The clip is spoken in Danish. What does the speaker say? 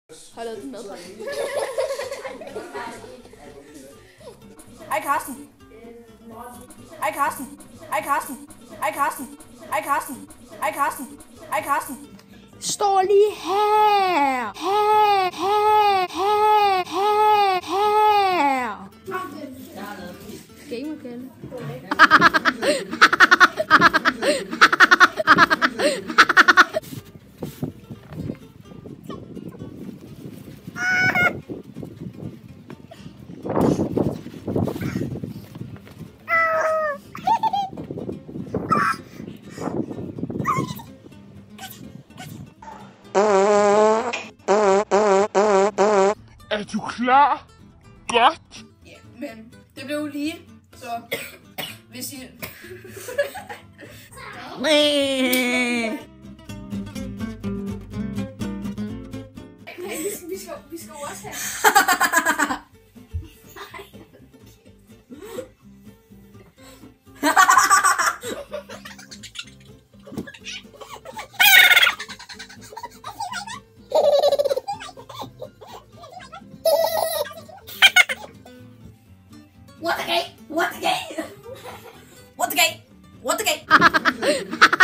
Har jeg lavet den madpakke? Hej Karsten. Hej Karsten. Hej Karsten. Hej Karsten. Hej Karsten. Hej Karsten. Hej Karsten. Står lige her. Her. Gamerkælde. Er du klar? Godt. Ja, men det blev lige, så hvis I... Vi skal jo også have... What the gate? What the gate? What the gate? What the gate?